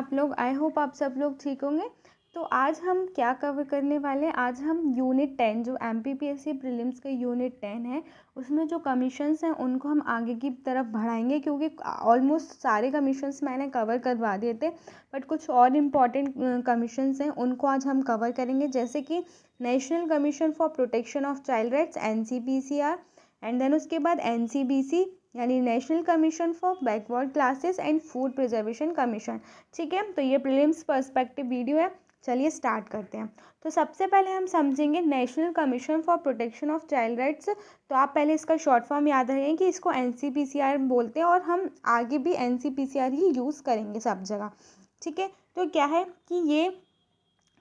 आप लोग? I hope आप सब लोग ठीक होंगे। तो आज हम क्या कवर करने वाले हैं, आज हम यूनिट 10 जो MPPSC प्रीलिम्स का यूनिट 10 है उसमें जो कमीशंस हैं उनको हम आगे की तरफ बढ़ाएंगे, क्योंकि ऑलमोस्ट सारे कमीशंस मैंने कवर करवा दिए थे, बट कुछ और इम्पॉर्टेंट कमीशंस हैं उनको आज हम कवर करेंगे, जैसे कि National Commission for Protection of Child Rights NCPCR, and then उसके बाद NCBC यानी National Commission for Backward Classes and Food Preservation Commission. ठीक है, तो ये प्रीलिम्स पर्सपेक्टिव वीडियो है। चलिए स्टार्ट करते हैं। तो सबसे पहले हम समझेंगे national Commission for Protection of Child rights. तो आप पहले इसका शॉर्ट फॉर्म याद रखें कि इसको NCPCR बोलते हैं, और हम आगे भी NCPCR ही यूज़ करेंगे सब जगह। ठीक है, तो क्या है कि ये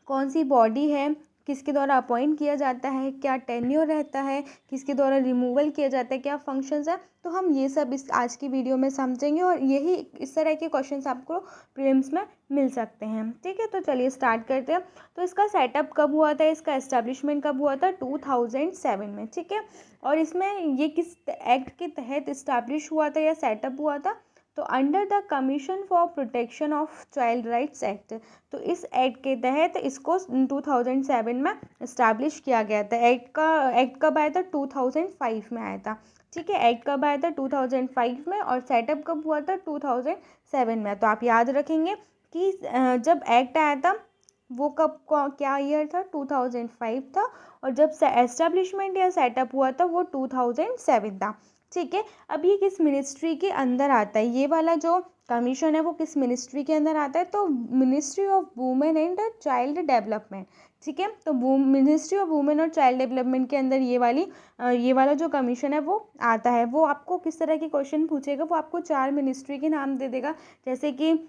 कौन सी बॉडी है, किसके द्वारा अपॉइंट किया जाता है, क्या टेन्योर रहता है, किसके द्वारा रिमूवल किया जाता है, क्या फंक्शंस है, तो हम ये सब इस आज की वीडियो में समझेंगे, और यही इस तरह के क्वेश्चंस आपको प्रीलिम्स में मिल सकते हैं। ठीक है, तो चलिए स्टार्ट करते हैं। तो इसका सेटअप कब हुआ था, इसका एस्टेब्लिशमेंट कब हुआ था? 2007 में। ठीक है, और इसमें ये किस एक्ट के तहत इस्टेब्लिश हुआ था या सेटअप हुआ था? तो under the commission for Protection of Child rights act. तो इस एक्ट के तहत इसको 2007 में इस्टेब्लिश किया गया था। एक्ट कब आया था? 2005 में आया था। ठीक है, एक्ट कब आया था? 2005 में, और सेटअप कब हुआ था? 2007 में। तो आप याद रखेंगे कि जब एक्ट आया था वो क्या ईयर था? 2005 था, और जब एस्टेब्लिशमेंट या सेटअप हुआ था वो 2007 था। ठीक है, अब ये किस मिनिस्ट्री के अंदर आता है? ये वाला जो कमीशन है वो किस मिनिस्ट्री के अंदर आता है? तो ministry of women and child development. ठीक है, तो मिनिस्ट्री ऑफ वुमेन और चाइल्ड डेवलपमेंट के अंदर ये वाला जो कमीशन है वो आता है। वो आपको किस तरह के क्वेश्चन पूछेगा? वो आपको 4 मिनिस्ट्री के नाम दे देगा, जैसे कि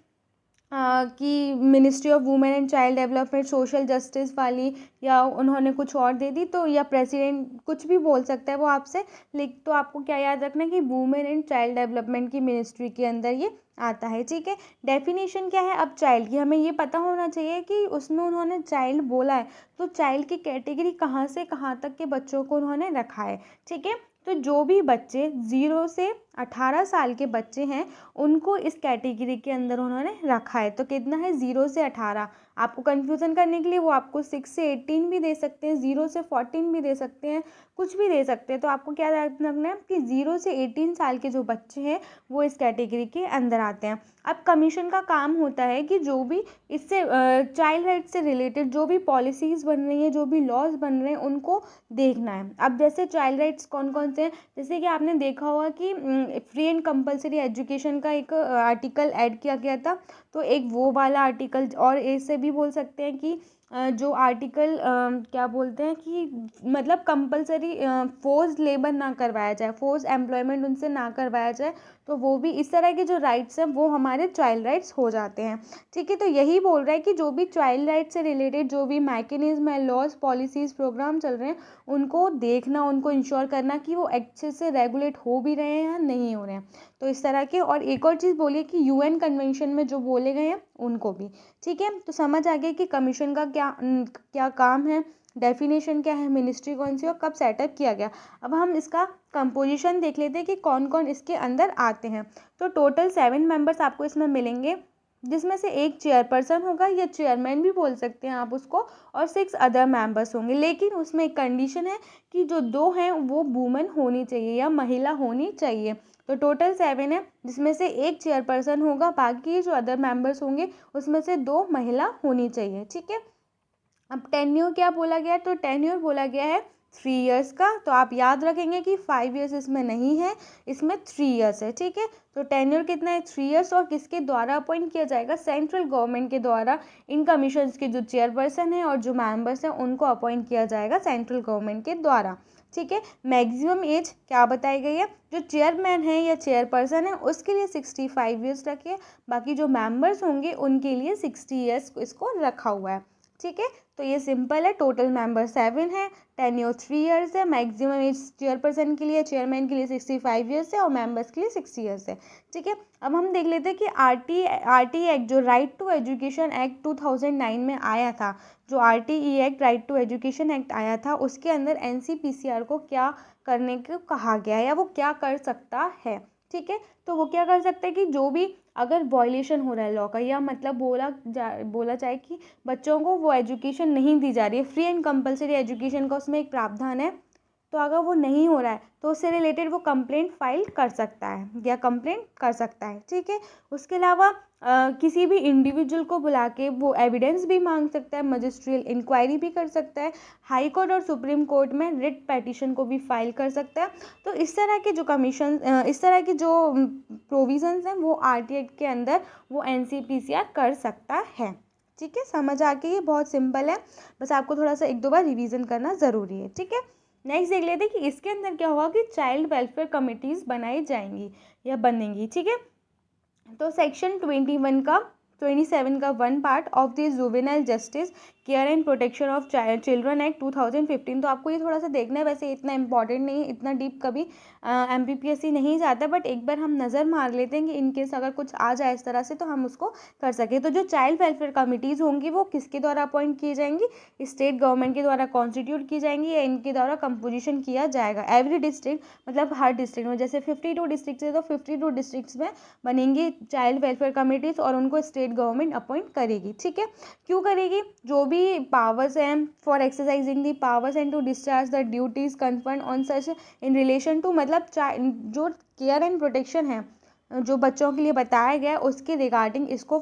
ministry of women and child development social justice वाली, या उन्होंने कुछ और दे दी, तो या प्रेसिडेंट कुछ भी बोल सकता है वो आपसे। तो आपको क्या याद रखना है कि वुमेन एंड चाइल्ड डेवलपमेंट की मिनिस्ट्री के अंदर ये आता है। ठीक है, डेफिनेशन क्या है अब चाइल्ड की? हमें ये पता होना चाहिए कि उसमें उन्होंने चाइल्ड बोला है, तो चाइल्ड की कैटेगरी कहाँ से कहाँ तक के बच्चों को उन्होंने रखा है। ठीक है, तो जो भी बच्चे 0 से 18 साल के बच्चे हैं उनको इस कैटेगरी के अंदर उन्होंने रखा है। तो कितना है? 0 से 18। आपको कंफ्यूजन करने के लिए वो आपको 6 से 18 भी दे सकते हैं, 0 से 14 भी दे सकते हैं, कुछ भी दे सकते हैं। तो आपको क्या रखना है कि 0 से 18 साल के जो बच्चे हैं वो इस कैटेगरी के अंदर आते हैं। अब कमीशन का काम होता है कि जो भी इससे चाइल्ड राइट से रिलेटेड जो भी पॉलिसीज़ बन रही हैं, जो भी लॉज बन रहे हैं, उनको देखना है। अब जैसे चाइल्ड राइट्स कौन कौन से हैं, जैसे कि आपने देखा होगा कि फ्री एंड कंपलसरी एजुकेशन का एक आर्टिकल ऐड किया गया था, तो एक वो वाला आर्टिकल, और ऐसे भी बोल सकते हैं कि जो आर्टिकल क्या बोलते हैं कि मतलब कंपलसरी फोर्स लेबर ना करवाया जाए, फोर्स एम्प्लॉयमेंट उनसे ना करवाया जाए, तो वो भी इस तरह के जो राइट्स हैं वो हमारे चाइल्ड राइट्स हो जाते हैं। ठीक है, तो यही बोल रहा है कि जो भी चाइल्ड राइट्स से रिलेटेड जो भी मैकेनिज्म है, लॉज, पॉलिसीज़, प्रोग्राम चल रहे हैं, उनको देखना, उनको इंश्योर करना कि वो अच्छे से रेगुलेट हो भी रहे हैं या नहीं हो रहे हैं। तो इस तरह के, और एक और चीज़ बोलिए कि UN कन्वेंशन में जो बोले गए हैं उनको भी। ठीक है, तो समझ आ गया कि कमीशन का क्या काम है, डेफिनेशन क्या है, मिनिस्ट्री कौन सी और कब सेटअप किया गया। अब हम इसका कंपोजिशन देख लेते हैं कि कौन कौन इसके अंदर आते हैं। तो टोटल 7 मेंबर्स आपको इसमें मिलेंगे, जिसमें से एक चेयरपर्सन होगा या चेयरमैन भी बोल सकते हैं आप उसको, और 6 अदर मेंबर्स होंगे। लेकिन उसमें एक कंडीशन है कि जो 2 हैं वो वुमेन होनी चाहिए या महिला होनी चाहिए। तो टोटल 7 है, जिसमें से एक चेयरपर्सन होगा, बाकी जो अदर मेंबर्स होंगे उसमें से 2 महिला होनी चाहिए। ठीक है, अब टेन्योर क्या बोला गया है? तो टेन्योर बोला गया है 3 इयर्स का। तो आप याद रखेंगे कि 5 इयर्स इसमें नहीं है, इसमें 3 इयर्स है। ठीक है, तो टेन्योर कितना है? 3 इयर्स, और किसके द्वारा अपॉइंट किया जाएगा? सेंट्रल गवर्नमेंट के द्वारा। इन कमीशंस के जो चेयरपर्सन है और जो मेंबर्स हैं उनको अपॉइंट किया जाएगा सेंट्रल गवर्नमेंट के द्वारा। ठीक है, मैक्सिमम एज क्या बताई गई है? जो चेयरमैन है या चेयरपर्सन है उसके लिए 65 इयर्स रखिए, बाकी जो मेंबर्स होंगे उनके लिए 60 इयर्स इसको रखा हुआ है। ठीक है, तो ये सिंपल है। टोटल मेंबर 7 है, टेन्योर 3 इयर्स है, मैक्सिमम एज चेयरपर्सन के लिए, चेयरमैन के लिए 65 इयर्स है, और मेंबर्स के लिए 60 इयर्स है। ठीक है, अब हम देख लेते हैं कि आरटी एक्ट, जो राइट टू एजुकेशन एक्ट 2009 में आया था, जो RTE act, Right to Education Act आया था, उसके अंदर NCPCR को क्या करने को कहा गया है या वो क्या कर सकता है। ठीक है। तो वो क्या कर सकते हैं कि जो भी अगर वॉयलेशन हो रहा है लॉ का, या मतलब बोला जाए कि बच्चों को वो एजुकेशन नहीं दी जा रही है, फ्री एंड कंपलसरी एजुकेशन का उसमें एक प्रावधान है, तो अगर वो नहीं हो रहा है तो उससे रिलेटेड वो कंप्लेंट फाइल कर सकता है या कंप्लेंट कर सकता है, ठीक है। उसके अलावा किसी भी इंडिविजुअल को बुला के वो एविडेंस भी मांग सकता है, मजिस्ट्रियल इंक्वायरी भी कर सकता है, हाई कोर्ट और सुप्रीम कोर्ट में रिट पेटिशन को भी फाइल कर सकता है। तो इस तरह के जो इस तरह के जो प्रोविजंस हैं वो आरटी एक्ट के अंदर वो एनसीपीसीआर कर सकता है, ठीक है। समझ आ गई? ये बहुत सिंपल है, बस आपको थोड़ा सा 1-2 बार रिवीजन करना ज़रूरी है, ठीक है। नेक्स्ट देख लेते हैं कि इसके अंदर क्या होगा कि चाइल्ड वेलफेयर कमिटीज़ बनाई जाएंगी या बनेंगी, ठीक है। तो सेक्शन 27 का one part of the juvenile justice care and protection of children act 2015, तो आपको ये थोड़ा सा देखना है, वैसे इतना इंपॉर्टेंट नहीं है, इतना डीप कभी एमपीपीएससी नहीं जाता, बट एक बार हम नज़र मार लेते हैं कि इनकेस अगर कुछ आ जाए इस तरह से तो हम उसको कर सकें। तो जो चाइल्ड वेलफेयर कमिटीज़ होंगी वो किसके द्वारा अपॉइंट की जाएंगी? स्टेट गवर्नमेंट के द्वारा कॉन्स्टिट्यूट की जाएंगी या इनके द्वारा कंपोजिशन किया जाएगा। एवरी डिस्ट्रिक्ट, मतलब हर डिस्ट्रिक्ट में, जैसे 52 डिस्ट्रिक्ट है तो 52 डिस्ट्रिक्ट्स में बनेंगी चाइल्ड वेलफेयर कमिटीज़ और उनको स्टेट गवर्नमेंट अपॉइंट करेगी, ठीक है। क्यों करेगी? जो भी पावर्स हैं for exercising the powers and to discharge the duties conferred on such in relation to, मतलब जो केयर एंड प्रोटेक्शन है जो बच्चों के लिए बताया गया उसके रिगार्डिंग इसका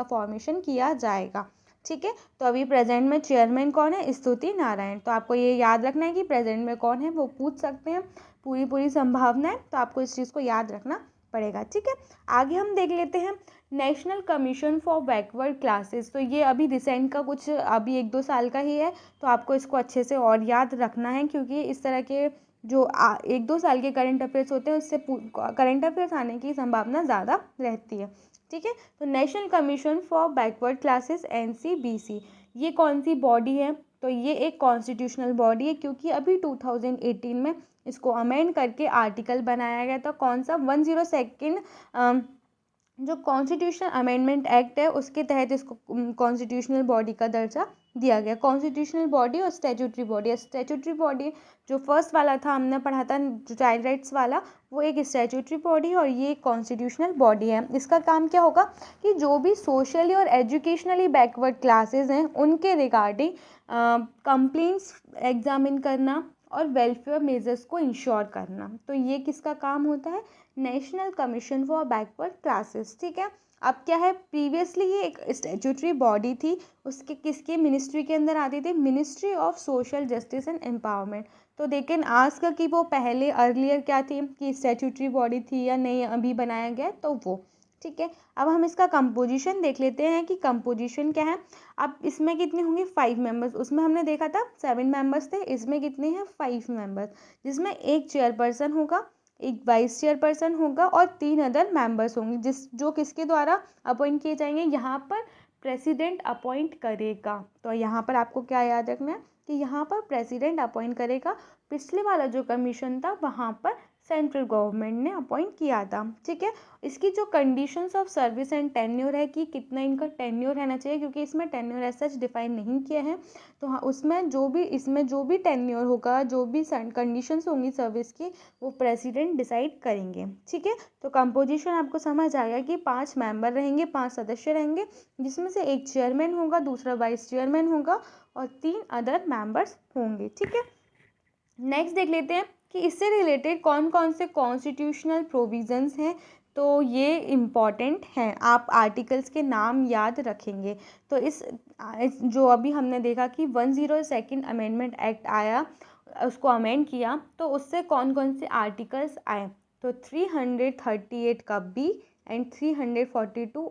फॉर्मेशन किया जाएगा, ठीक है। तो अभी प्रेजेंट में चेयरमैन कौन है? स्तुति नारायण। तो आपको ये याद रखना है कि प्रेजेंट में कौन है, वो पूछ सकते हैं, पूरी संभावना है, तो आपको इस चीज़ को याद रखना पड़ेगा, ठीक है। आगे हम देख लेते हैं national Commission for Backward classes. तो ये अभी रिसेंट का कुछ अभी 1-2 साल का ही है, तो आपको इसको अच्छे से और याद रखना है, क्योंकि इस तरह के जो 1-2 साल के करंट अफेयर्स होते हैं उससे करंट अफेयर्स आने की संभावना ज़्यादा रहती है, ठीक है। तो national Commission for Backward classes NCBC, ये कौन सी बॉडी है? तो ये एक कॉन्स्टिट्यूशनल बॉडी है, क्योंकि अभी 2018 में इसको अमेंड करके आर्टिकल बनाया गया था। कौन सा? 102 जो कॉन्स्टिट्यूशनल अमेंडमेंट एक्ट है उसके तहत इसको कॉन्स्टिट्यूशनल बॉडी का दर्जा दिया गया। कॉन्स्टिट्यूशनल बॉडी और स्टैट्यूटरी बॉडी। स्टैट्यूटरी बॉडी जो फर्स्ट वाला था हमने पढ़ा था, जो चाइल्ड राइट्स वाला, वो एक स्टैट्यूटरी बॉडी और ये एक कॉन्स्टिट्यूशनल बॉडी है। इसका काम क्या होगा कि जो भी सोशली और एजुकेशनली बैकवर्ड क्लासेस हैं उनके रिगार्डिंग कंप्लेंट्स एग्जामिन करना और वेलफेयर मेजर्स को इंश्योर करना। तो ये किसका काम होता है? National Commission for Backward classes, ठीक है। अब क्या है, प्रीवियसली ये एक स्टैट्यूटरी बॉडी थी, उसके किसके मिनिस्ट्री के अंदर आती थी? Ministry of social justice and empowerment. तो देखें आज का कि वो पहले अर्लियर क्या थी कि स्टैट्यूटरी बॉडी थी या नहीं अभी बनाया गया, तो वो, ठीक है। अब हम इसका कंपोजिशन देख लेते हैं कि कंपोजिशन क्या है। अब इसमें कितने होंगे? 5 मेंबर्स। उसमें हमने देखा था 7 मेंबर्स थे, इसमें कितने हैं? 5 मेंबर्स, जिसमें एक चेयरपर्सन होगा, एक वाइस चेयरपर्सन होगा और 3 अदर मेंबर्स होंगे, जो किसके द्वारा अपॉइंट किए जाएंगे? यहाँ पर प्रेसिडेंट अपॉइंट करेगा। तो यहाँ पर आपको क्या याद रखना है कि यहाँ पर प्रेसिडेंट अपॉइंट करेगा। पिछले वाला जो कमीशन था वहाँ पर सेंट्रल गवर्नमेंट ने अपॉइंट किया था, ठीक है। इसकी जो conditions of service and tenure है कि कितना इनका टेन्योर रहना चाहिए, क्योंकि इसमें टेन्योर एज सच डिफाइन नहीं किया है, तो हाँ उसमें इसमें जो भी टेन्योर होगा, जो भी कंडीशंस होंगी सर्विस की, वो प्रेसिडेंट डिसाइड करेंगे, ठीक है। तो कंपोजिशन आपको समझ आएगा कि 5 मेंबर रहेंगे, 5 सदस्य रहेंगे, जिसमें से एक चेयरमैन होगा, दूसरा वाइस चेयरमैन होगा और 3 अदर मेंबर्स होंगे, ठीक है। नेक्स्ट देख लेते हैं कि इससे रिलेटेड कौन कौन से कॉन्स्टिट्यूशनल प्रोविजंस हैं। तो ये इम्पॉर्टेंट हैं, आप आर्टिकल्स के नाम याद रखेंगे। तो जो अभी हमने देखा कि 102 अमेंडमेंट एक्ट आया, उसको अमेंड किया, तो उससे कौन कौन से आर्टिकल्स आए? तो 338 का बी एंड 342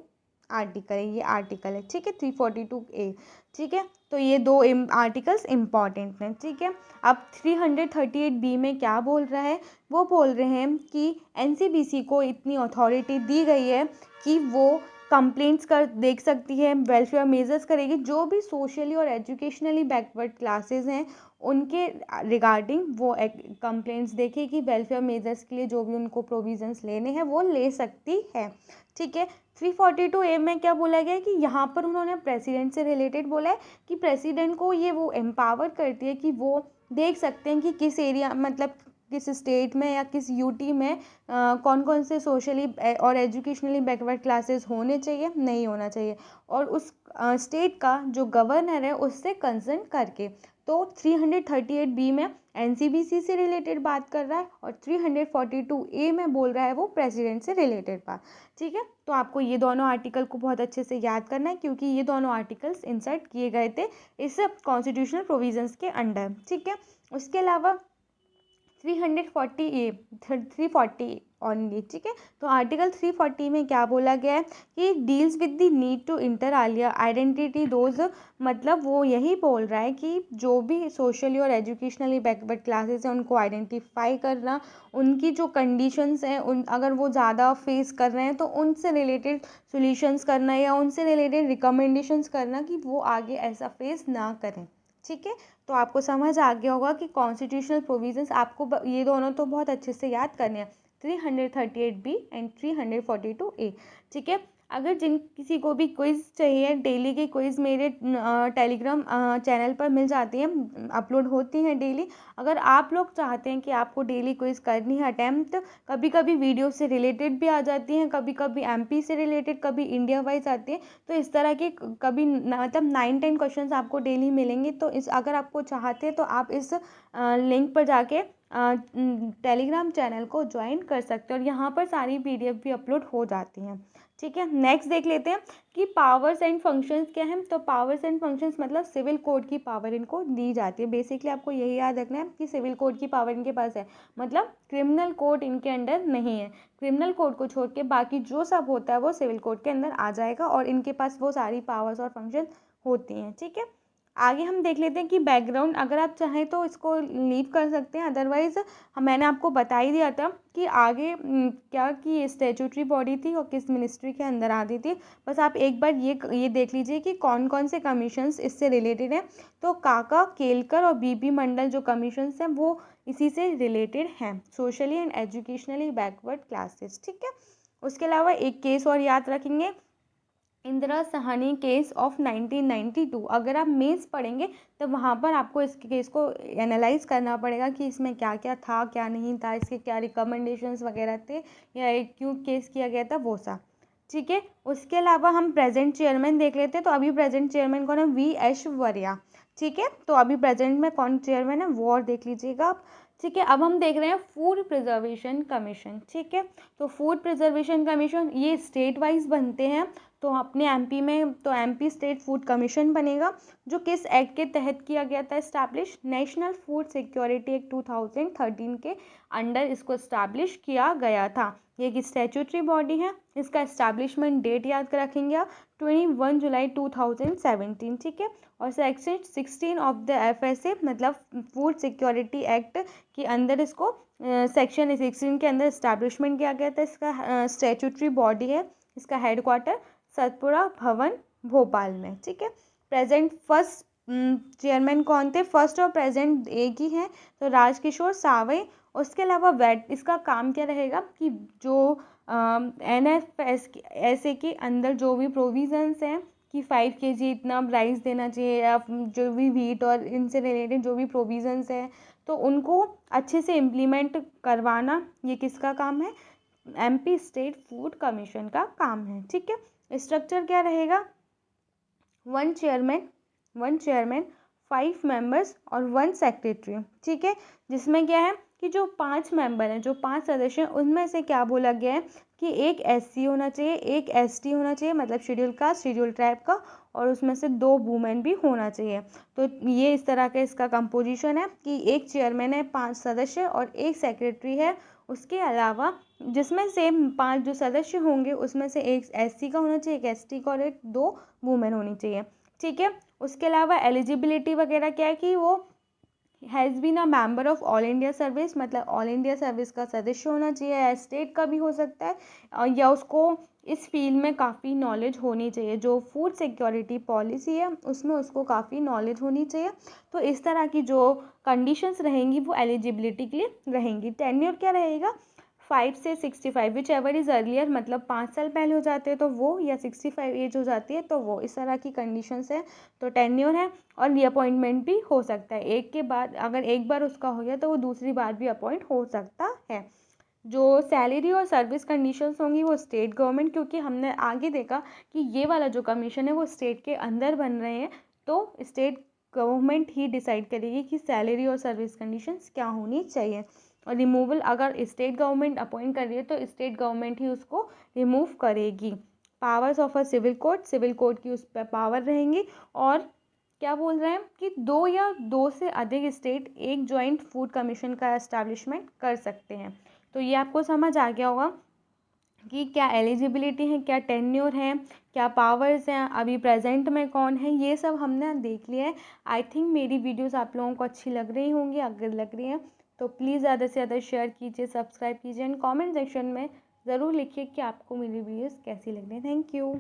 आर्टिकल है, ये आर्टिकल है, ठीक है, 342A, ठीक है। तो ये 2 आर्टिकल्स इम्पॉर्टेंट हैं, ठीक है। अब 338B में क्या बोल रहा है? वो बोल रहे हैं कि एनसीबीसी को इतनी अथॉरिटी दी गई है कि वो कंप्लेंट्स देख सकती है, वेलफेयर मेजर्स करेगी, जो भी सोशली और एजुकेशनली बैकवर्ड क्लासेस हैं उनके रिगार्डिंग वो कंप्लेंट्स देखेगी, वेलफेयर मेजर्स के लिए जो भी उनको प्रोविजंस लेने हैं वो ले सकती है, ठीक है। 342A में क्या बोला गया है कि यहाँ पर उन्होंने प्रेसिडेंट से रिलेटेड बोला है कि प्रेसिडेंट को ये वो एम्पावर करती है कि वो देख सकते हैं कि किस एरिया, मतलब किस स्टेट में या किस यूटी में कौन कौन से सोशली और एजुकेशनली बैकवर्ड क्लासेस होने चाहिए, नहीं होना चाहिए, और उस स्टेट का जो गवर्नर है उससे कंसर्न करके। तो 338B में एनसीबीसी से रिलेटेड बात कर रहा है और 342A में बोल रहा है वो प्रेसिडेंट से रिलेटेड बात। ठीक है, तो आपको ये दोनों आर्टिकल को बहुत अच्छे से याद करना है क्योंकि ये दोनों आर्टिकल्स इंसर्ट किए गए थे इस कॉन्स्टिट्यूशनल प्रोविजंस के अंडर। ठीक है, उसके अलावा 340 ओनली। ठीक है, तो आर्टिकल 340 में क्या बोला गया है कि deals with the need to inter alia identity those, मतलब वो यही बोल रहा है कि जो भी सोशली और एजुकेशनली बैकवर्ड क्लासेस हैं उनको आइडेंटिफाई करना, उनकी जो कंडीशंस हैं उन अगर वो ज़्यादा फेस कर रहे हैं तो उनसे रिलेटेड सॉल्यूशंस करना या उनसे रिलेटेड रिकमेंडेशंस करना कि वो आगे ऐसा फेस ना करें। ठीक है, तो आपको समझ आ गया होगा कि कॉन्स्टिट्यूशनल प्रोविजंस आपको ये दोनों तो बहुत अच्छे से याद करने हैं, 338B एंड 342A। ठीक है, अगर किसी को भी क्विज़ चाहिए, डेली की क्विज़ मेरे टेलीग्राम चैनल पर मिल जाती हैं, अपलोड होती हैं डेली। अगर आप लोग चाहते हैं कि आपको डेली क्विज़ करनी है अटैम्प्ट, कभी कभी वीडियो से रिलेटेड भी आ जाती हैं, कभी कभी एमपी से रिलेटेड, कभी इंडिया वाइज आती है, तो इस तरह के कभी मतलब 9-10 क्वेश्चन आपको डेली मिलेंगे। तो अगर आपको चाहते हैं तो आप इस लिंक पर जाके टेलीग्राम चैनल को ज्वाइन कर सकते हैं और यहाँ पर सारी PDF भी अपलोड हो जाती हैं। ठीक है, नेक्स्ट देख लेते हैं कि पावर्स एंड फंक्शंस क्या हैं। तो पावर्स एंड फंक्शंस मतलब सिविल कोड की पावर इनको दी जाती है। बेसिकली आपको यही याद रखना है कि सिविल कोड की पावर इनके पास है, मतलब क्रिमिनल कोड इनके अंडर नहीं है। क्रिमिनल कोड को छोड़ के बाकी जो सब होता है वो सिविल कोड के अंदर आ जाएगा और इनके पास वो सारी पावर्स और फंक्शन होती हैं। ठीक है, आगे हम देख लेते हैं कि बैकग्राउंड, अगर आप चाहें तो इसको लीव कर सकते हैं, अदरवाइज मैंने आपको बता ही दिया था कि आगे क्या कि स्टैट्यूटरी बॉडी थी और किस मिनिस्ट्री के अंदर आती थी। बस आप एक बार ये देख लीजिए कि कौन कौन से कमीशंस इससे रिलेटेड हैं। तो काका, केलकर और बीबी मंडल जो कमीशंस हैं वो इसी से रिलेटेड हैं, socially and educationally backward classes. ठीक है, उसके अलावा एक केस और याद रखेंगे, इंदिरा साहनी केस ऑफ 1992। अगर आप मेंस पढ़ेंगे तो वहाँ पर आपको इस केस को एनालाइज करना पड़ेगा कि इसमें क्या क्या था, क्या नहीं था, इसके क्या रिकमेंडेशंस वगैरह थे या क्यों केस किया गया था, वो सब। ठीक है, उसके अलावा हम प्रेजेंट चेयरमैन देख लेते हैं। तो अभी प्रेजेंट चेयरमैन कौन है? वी ऐश्वर्या। ठीक है, तो अभी प्रेजेंट में कौन चेयरमैन है वो और देख लीजिएगा आप। ठीक है, अब हम देख रहे हैं फूड प्रिजर्वेशन कमीशन। ठीक है, तो फूड प्रिजर्वेशन कमीशन ये स्टेट वाइज बनते हैं। तो अपने एमपी में तो एमपी स्टेट फूड कमीशन बनेगा, जो किस एक्ट के तहत किया गया था establish? National food security act 2013 के अंडर इसको इस्टेब्लिश किया गया था। ये एक स्टैट्यूटरी बॉडी है। इसका इस्टेब्लिशमेंट डेट याद रखेंगे आप, 21 जुलाई 2017। ठीक है, और सेक्शन 16 ऑफ द FSA मतलब फूड सिक्योरिटी एक्ट के अंदर इसको सेक्शन 16 के अंदर इस्टेब्लिशमेंट किया गया था। इसका स्टैट्यूटरी बॉडी है, इसका हेडक्वार्टर सतपुरा भवन भोपाल में। ठीक है, प्रेजेंट फर्स्ट चेयरमैन कौन थे? फर्स्ट और प्रेजेंट एक ही हैं, तो राजकिशोर सावई। उसके अलावा वैट इसका काम क्या रहेगा कि जो NFSA के अंदर जो भी प्रोविजंस हैं कि 5 kg इतना राइस देना चाहिए या जो भी वीट और इनसे रिलेटेड जो भी प्रोविजंस हैं तो उनको अच्छे से इम्प्लीमेंट करवाना, ये किसका काम है? MP स्टेट फूड कमीशन का काम है। ठीक है, स्ट्रक्चर क्या रहेगा? 1 चेयरमैन 5 मेंबर्स और 1 सेक्रेटरी। ठीक है, जिसमें क्या है कि जो 5 मेंबर हैं, जो 5 सदस्य हैं, उनमें से क्या बोला गया है कि एक SC होना चाहिए, एक ST होना चाहिए मतलब शेड्यूल कास्ट शेड्यूल ट्राइब का, और उसमें से 2 वुमेन भी होना चाहिए। तो ये इस तरह का इसका कंपोजिशन है कि एक चेयरमैन है, 5 सदस्य और एक सेक्रेटरी है। उसके अलावा जिसमें से 5 जो सदस्य होंगे उसमें से एक SC का होना चाहिए, एक ST का और एक 2 वुमेन होनी चाहिए। ठीक है, उसके अलावा एलिजिबिलिटी वगैरह क्या है कि वो has been a member of All India Service मतलब ऑल इंडिया सर्विस का सदस्य होना चाहिए, या स्टेट का भी हो सकता है, या उसको इस फील्ड में काफ़ी नॉलेज होनी चाहिए। जो फूड सिक्योरिटी पॉलिसी है उसमें उसको काफ़ी नॉलेज होनी चाहिए। तो इस तरह की जो कंडीशंस रहेंगी वो एलिजिबिलिटी के लिए रहेंगी। टेन्योर क्या रहेगा? 5 से 65 विच एवर इज़ अर्लियर, मतलब 5 साल पहले हो जाते हैं तो वो, या 65 एज हो जाती है तो वो, इस तरह की कंडीशंस है। तो टेन्योर है और रीअपॉइंटमेंट भी हो सकता है, एक के बाद, अगर एक बार उसका हो गया तो वो दूसरी बार भी अपॉइंट हो सकता है। जो सैलरी और सर्विस कंडीशंस होंगी वो स्टेट गवर्नमेंट, क्योंकि हमने आगे देखा कि ये वाला जो कमीशन है वो स्टेट के अंदर बन रहे हैं, तो स्टेट गवर्नमेंट ही डिसाइड करेगी कि सैलरी और सर्विस कंडीशंस क्या होनी चाहिए। और रिमूवल अगर स्टेट गवर्नमेंट अपॉइंट कर रही है तो स्टेट गवर्नमेंट ही उसको रिमूव करेगी। Powers of a civil court की उस पर पावर रहेंगी। और क्या बोल रहे हैं कि 2 से अधिक स्टेट एक जॉइंट फूड कमीशन का एस्टैब्लिशमेंट कर सकते हैं। तो ये आपको समझ आ गया होगा कि क्या एलिजिबिलिटी है, क्या टेन्योर है, क्या पावर्स हैं, अभी प्रेजेंट में कौन है, ये सब हमने देख लिया है। आई थिंक मेरी वीडियोस आप लोगों को अच्छी लग रही होंगी, अगर लग रही है तो प्लीज़ ज़्यादा से ज़्यादा शेयर कीजिए, सब्सक्राइब कीजिए एंड कमेंट सेक्शन में ज़रूर लिखिए कि आपको मेरी वीडियोस कैसी लग रही है। Thank you.